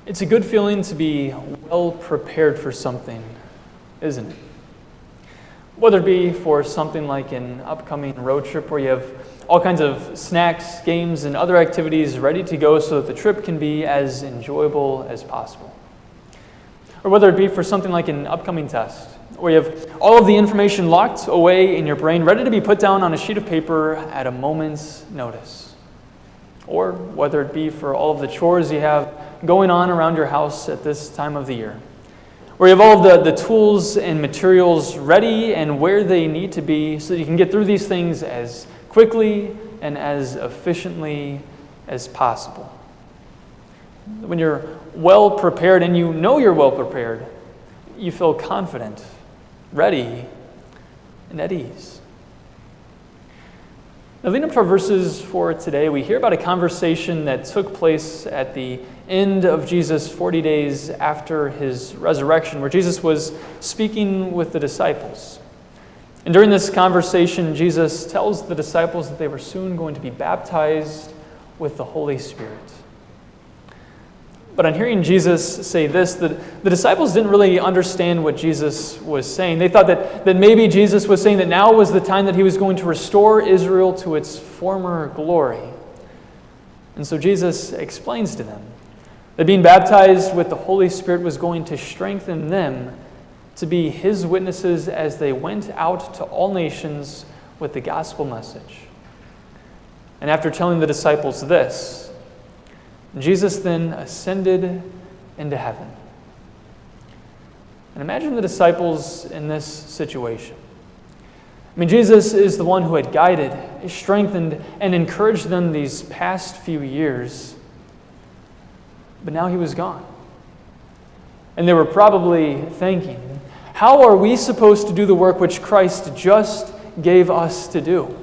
It's a good feeling to be well prepared for something, isn't it? Whether it be for something like an upcoming road trip where you have all kinds of snacks, games, and other activities ready to go so that the trip can be as enjoyable as possible. Or whether it be for something like an upcoming test, where you have all of the information locked away in your brain, ready to be put down on a sheet of paper at a moment's notice. Or whether it be for all of the chores you have going on around your house at this time of the year, where you have all of the tools and materials ready and where they need to be so that you can get through these things as quickly and as efficiently as possible. When you're well prepared, and you know you're well prepared, you feel confident, ready, and at ease. Now, leading up to our verses for today, we hear about a conversation that took place at the end of Jesus' 40 days after his resurrection, where Jesus was speaking with the disciples. And during this conversation, Jesus tells the disciples that they were soon going to be baptized with the Holy Spirit. But on hearing Jesus say this, the disciples didn't really understand what Jesus was saying. They thought that maybe Jesus was saying that now was the time that he was going to restore Israel to its former glory. And so Jesus explains to them that being baptized with the Holy Spirit was going to strengthen them to be his witnesses as they went out to all nations with the gospel message. And after telling the disciples this, Jesus then ascended into heaven. And imagine the disciples in this situation. I mean, Jesus is the one who had guided, strengthened, and encouraged them these past few years. But now he was gone. And they were probably thinking, how are we supposed to do the work which Christ just gave us to do?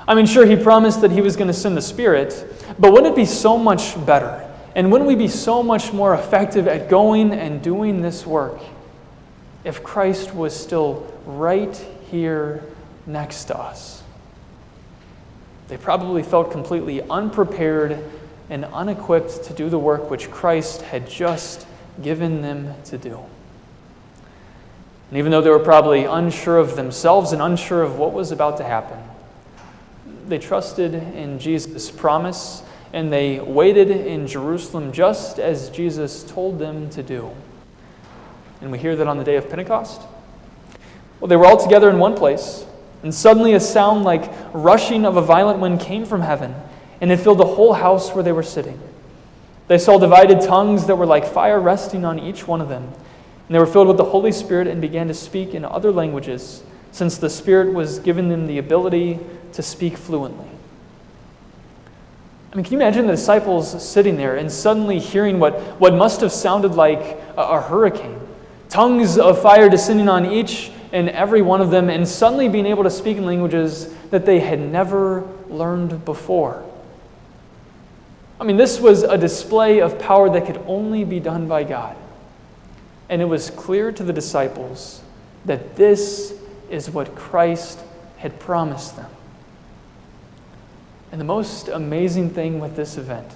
I mean, sure, he promised that he was going to send the Spirit, but wouldn't it be so much better? And wouldn't we be so much more effective at going and doing this work if Christ was still right here next to us? They probably felt completely unprepared and unequipped to do the work which Christ had just given them to do. And even though they were probably unsure of themselves and unsure of what was about to happen, they trusted in Jesus' promise, and they waited in Jerusalem just as Jesus told them to do. And we hear that on the day of Pentecost. Well, they were all together in one place, and suddenly a sound like rushing of a violent wind came from heaven, and it filled the whole house where they were sitting. They saw divided tongues that were like fire resting on each one of them, and they were filled with the Holy Spirit and began to speak in other languages, since the Spirit was giving them the ability to speak fluently. I mean, can you imagine the disciples sitting there and suddenly hearing what must have sounded like a hurricane? Tongues of fire descending on each and every one of them, and suddenly being able to speak in languages that they had never learned before. I mean, this was a display of power that could only be done by God. And it was clear to the disciples that this is what Christ had promised them. And the most amazing thing with this event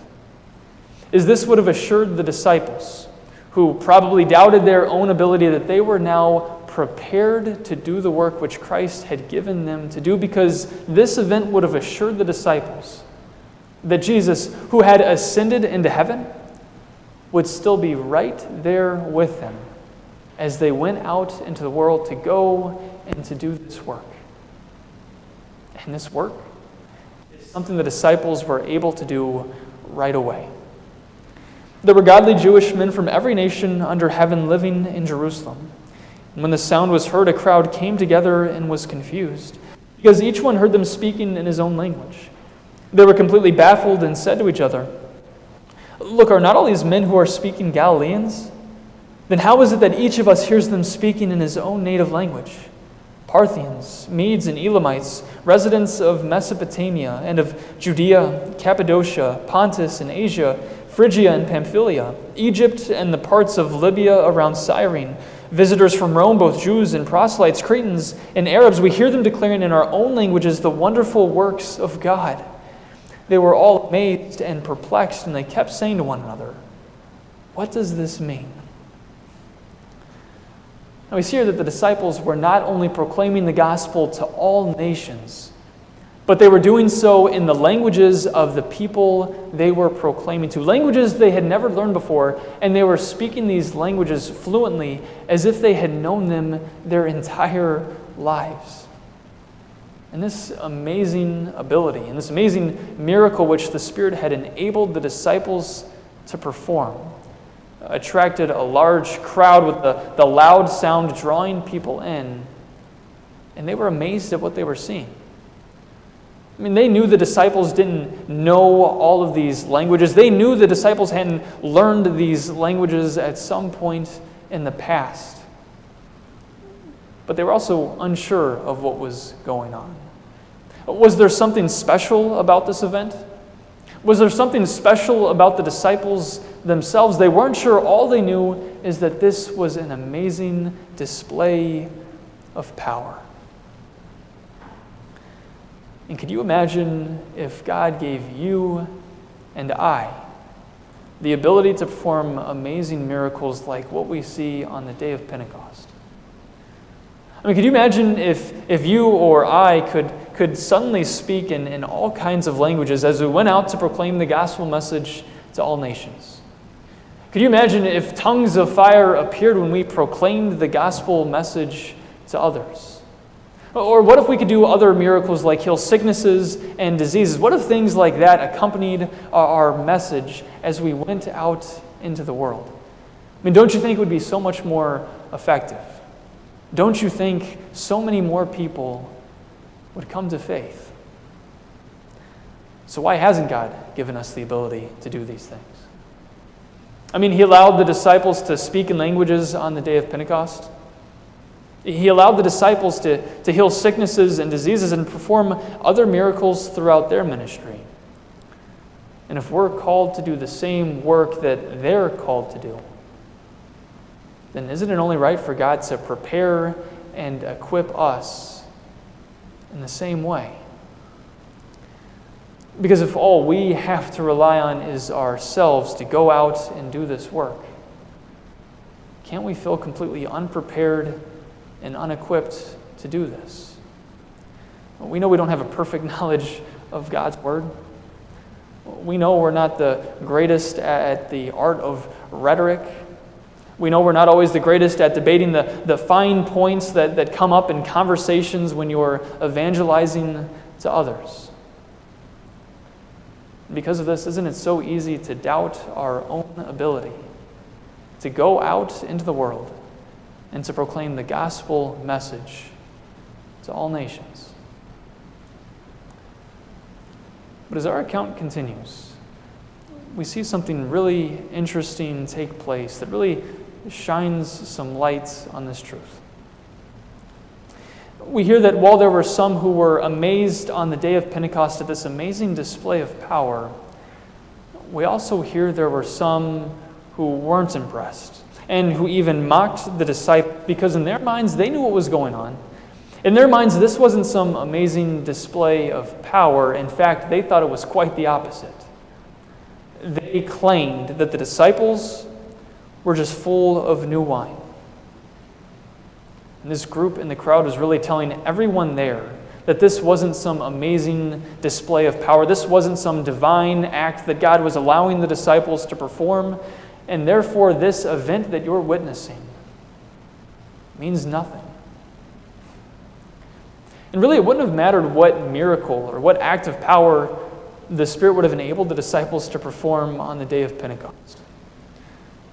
is this would have assured the disciples, who probably doubted their own ability, that they were now prepared to do the work which Christ had given them to do, because this event would have assured the disciples that Jesus, who had ascended into heaven, would still be right there with them as they went out into the world to go and to do this work. And this work is something the disciples were able to do right away. There were godly Jewish men from every nation under heaven living in Jerusalem. And when the sound was heard, a crowd came together and was confused, because each one heard them speaking in his own language. They were completely baffled and said to each other, "Look, are not all these men who are speaking Galileans? Then how is it that each of us hears them speaking in his own native language? Parthians, Medes, and Elamites, residents of Mesopotamia and of Judea, Cappadocia, Pontus, and Asia, Phrygia and Pamphylia, Egypt and the parts of Libya around Cyrene, visitors from Rome, both Jews and proselytes, Cretans and Arabs, we hear them declaring in our own languages the wonderful works of God." They were all amazed and perplexed, and they kept saying to one another, What does this mean? Now we see here that the disciples were not only proclaiming the gospel to all nations, but they were doing so in the languages of the people they were proclaiming to, languages they had never learned before, and they were speaking these languages fluently as if they had known them their entire lives. And this amazing ability, and this amazing miracle which the Spirit had enabled the disciples to perform, attracted a large crowd with the loud sound drawing people in, and they were amazed at what they were seeing. I mean, they knew the disciples didn't know all of these languages. They knew the disciples hadn't learned these languages at some point in the past. But they were also unsure of what was going on. Was there something special about this event? Was there something special about the disciples themselves? They weren't sure. All they knew is that this was an amazing display of power. And could you imagine if God gave you and I the ability to perform amazing miracles like what we see on the day of Pentecost? I mean, could you imagine if you or I could suddenly speak in all kinds of languages as we went out to proclaim the gospel message to all nations? Could you imagine if tongues of fire appeared when we proclaimed the gospel message to others? Or what if we could do other miracles like heal sicknesses and diseases? What if things like that accompanied our message as we went out into the world? I mean, don't you think it would be so much more effective? Don't you think so many more people would come to faith? So why hasn't God given us the ability to do these things? I mean, He allowed the disciples to speak in languages on the day of Pentecost. He allowed the disciples to heal sicknesses and diseases and perform other miracles throughout their ministry. And if we're called to do the same work that they're called to do, then isn't it only right for God to prepare and equip us in the same way? Because if all we have to rely on is ourselves to go out and do this work, can't we feel completely unprepared and unequipped to do this? We know we don't have a perfect knowledge of God's Word. We know we're not the greatest at the art of rhetoric. We know we're not always the greatest at debating the fine points that come up in conversations when you're evangelizing to others. Because of this, isn't it so easy to doubt our own ability to go out into the world and to proclaim the gospel message to all nations? But as our account continues, we see something really interesting take place that really shines some light on this truth. We hear that while there were some who were amazed on the day of Pentecost at this amazing display of power, we also hear there were some who weren't impressed and who even mocked the disciples because in their minds they knew what was going on. In their minds, this wasn't some amazing display of power. In fact, they thought it was quite the opposite. They claimed that the disciples were just full of new wine. And this group in the crowd was really telling everyone there that this wasn't some amazing display of power. This wasn't some divine act that God was allowing the disciples to perform. And therefore, this event that you're witnessing means nothing. And really, it wouldn't have mattered what miracle or what act of power the Spirit would have enabled the disciples to perform on the day of Pentecost.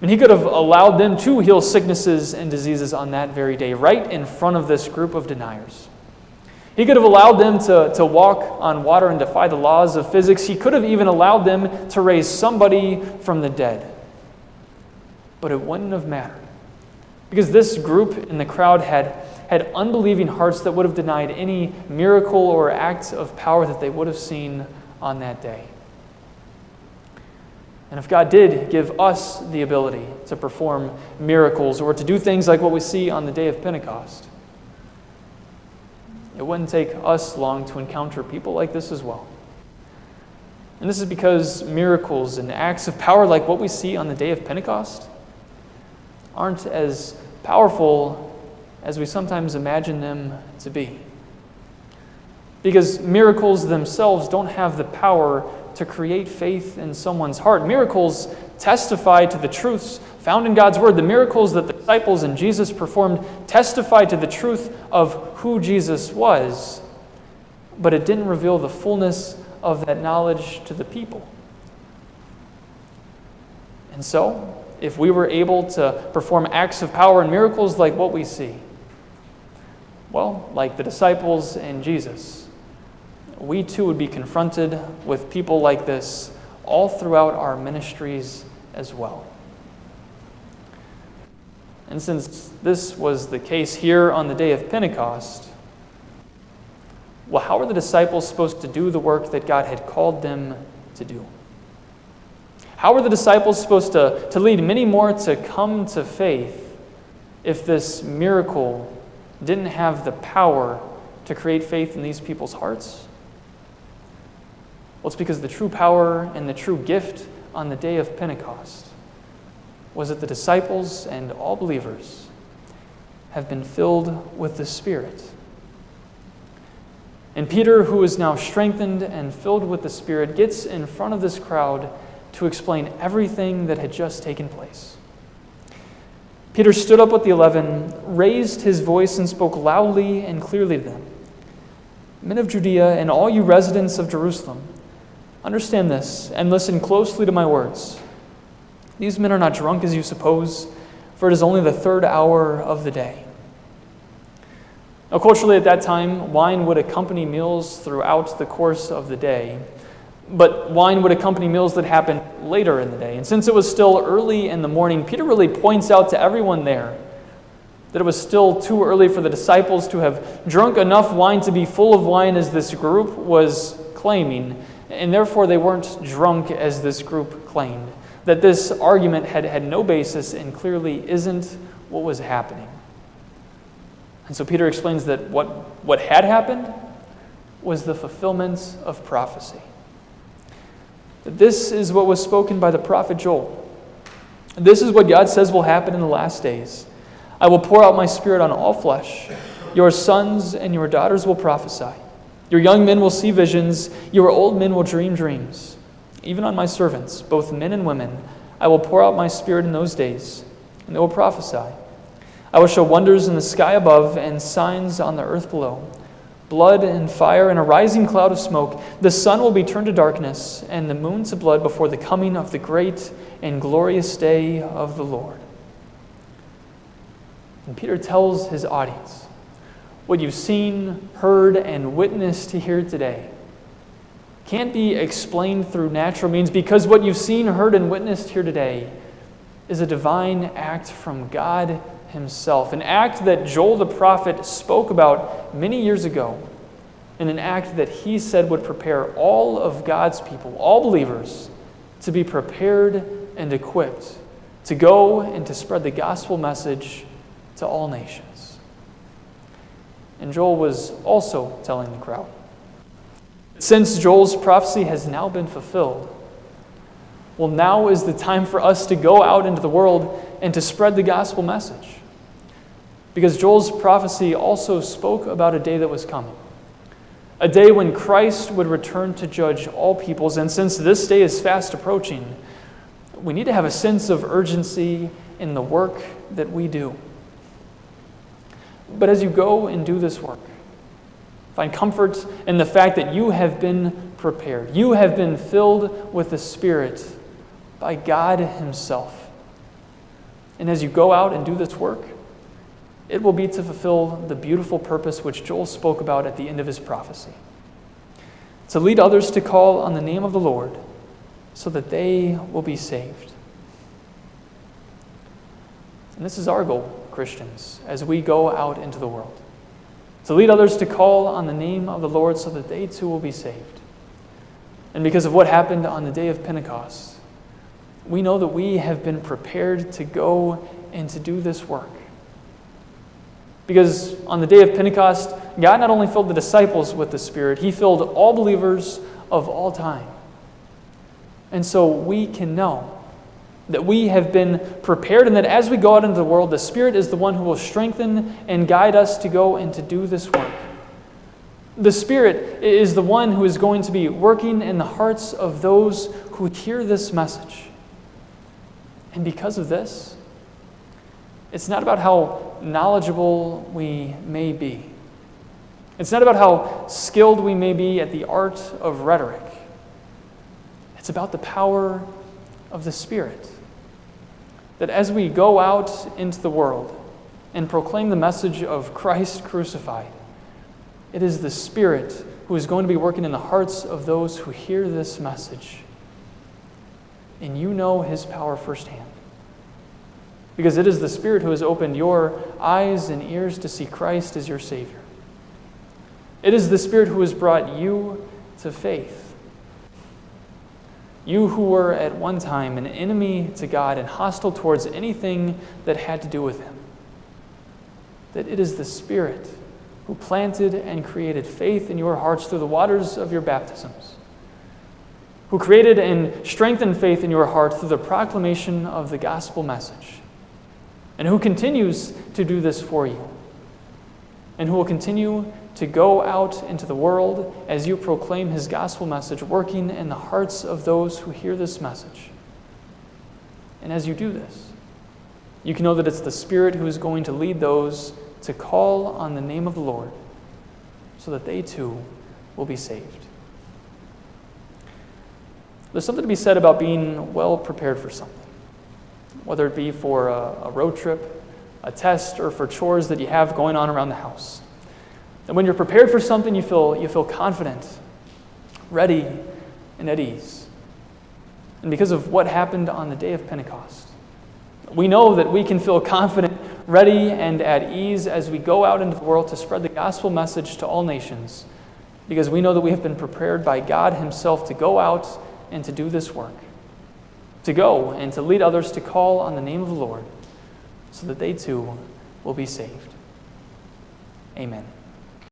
And He could have allowed them to heal sicknesses and diseases on that very day, right in front of this group of deniers. He could have allowed them to walk on water and defy the laws of physics. He could have even allowed them to raise somebody from the dead. But it wouldn't have mattered. Because this group in the crowd had unbelieving hearts that would have denied any miracle or act of power that they would have seen on that day. And if God did give us the ability to perform miracles or to do things like what we see on the day of Pentecost, it wouldn't take us long to encounter people like this as well. And this is because miracles and acts of power like what we see on the day of Pentecost aren't as powerful as we sometimes imagine them to be. Because miracles themselves don't have the power to create faith in someone's heart. Miracles testify to the truths found in God's Word. The miracles that the disciples and Jesus performed testify to the truth of who Jesus was, but it didn't reveal the fullness of that knowledge to the people. And so, if we were able to perform acts of power and miracles like what we see, well, like the disciples and Jesus, we too would be confronted with people like this all throughout our ministries as well. And since this was the case here on the day of Pentecost, well, how were the disciples supposed to do the work that God had called them to do? How were the disciples supposed to lead many more to come to faith if this miracle didn't have the power to create faith in these people's hearts? Well, it's because the true power and the true gift on the day of Pentecost was that the disciples and all believers have been filled with the Spirit. And Peter, who is now strengthened and filled with the Spirit, gets in front of this crowd to explain everything that had just taken place. Peter stood up with the 11, raised his voice, and spoke loudly and clearly to them. Men of Judea and all you residents of Jerusalem, understand this and listen closely to my words. These men are not drunk as you suppose, for it is only the third hour of the day. Now, culturally at that time, wine would accompany meals throughout the course of the day, but wine would accompany meals that happened later in the day. And since it was still early in the morning, Peter really points out to everyone there that it was still too early for the disciples to have drunk enough wine to be full of wine as this group was claiming, and therefore they weren't drunk as this group claimed. That this argument had no basis and clearly isn't what was happening. And so Peter explains that what had happened was the fulfillment of prophecy. That this is what was spoken by the prophet Joel. This is what God says will happen in the last days. I will pour out my Spirit on all flesh. Your sons and your daughters will prophesy. Your young men will see visions. Your old men will dream dreams. Even on my servants, both men and women, I will pour out my Spirit in those days, and they will prophesy. I will show wonders in the sky above and signs on the earth below, blood and fire and a rising cloud of smoke. The sun will be turned to darkness and the moon to blood before the coming of the great and glorious day of the Lord. And Peter tells his audience, what you've seen, heard, and witnessed here today can't be explained through natural means, because what you've seen, heard, and witnessed here today is a divine act from God Himself, an act that Joel the prophet spoke about many years ago, and an act that he said would prepare all of God's people, all believers, to be prepared and equipped to go and to spread the gospel message to all nations. And Joel was also telling the crowd, since Joel's prophecy has now been fulfilled, well, now is the time for us to go out into the world and to spread the gospel message. Because Joel's prophecy also spoke about a day that was coming, a day when Christ would return to judge all peoples. And since this day is fast approaching, we need to have a sense of urgency in the work that we do. But as you go and do this work, find comfort in the fact that you have been prepared. You have been filled with the Spirit by God Himself. And as you go out and do this work, it will be to fulfill the beautiful purpose which Joel spoke about at the end of his prophecy. To lead others to call on the name of the Lord so that they will be saved. And this is our goal, Christians, as we go out into the world. To lead others to call on the name of the Lord so that they too will be saved. And because of what happened on the day of Pentecost, we know that we have been prepared to go and to do this work. Because on the day of Pentecost, God not only filled the disciples with the Spirit, He filled all believers of all time. And so we can know that we have been prepared, and that as we go out into the world, the Spirit is the one who will strengthen and guide us to go and to do this work. The Spirit is the one who is going to be working in the hearts of those who hear this message. And because of this, it's not about how knowledgeable we may be. It's not about how skilled we may be at the art of rhetoric. It's about the power of the Spirit. That as we go out into the world and proclaim the message of Christ crucified, it is the Spirit who is going to be working in the hearts of those who hear this message. And you know His power firsthand. Because it is the Spirit who has opened your eyes and ears to see Christ as your Savior. It is the Spirit who has brought you to faith. You who were at one time an enemy to God and hostile towards anything that had to do with Him. That it is the Spirit who planted and created faith in your hearts through the waters of your baptisms. Who created and strengthened faith in your heart through the proclamation of the gospel message. And who continues to do this for you. And who will continue to go out into the world as you proclaim His gospel message, working in the hearts of those who hear this message. And as you do this, you can know that it's the Spirit who is going to lead those to call on the name of the Lord so that they too will be saved. There's something to be said about being well prepared for something, whether it be for a road trip, a test, or for chores that you have going on around the house. And when you're prepared for something, you feel confident, ready, and at ease. And because of what happened on the day of Pentecost, we know that we can feel confident, ready, and at ease as we go out into the world to spread the gospel message to all nations, because we know that we have been prepared by God Himself to go out and to do this work, to go and to lead others to call on the name of the Lord so that they too will be saved. Amen.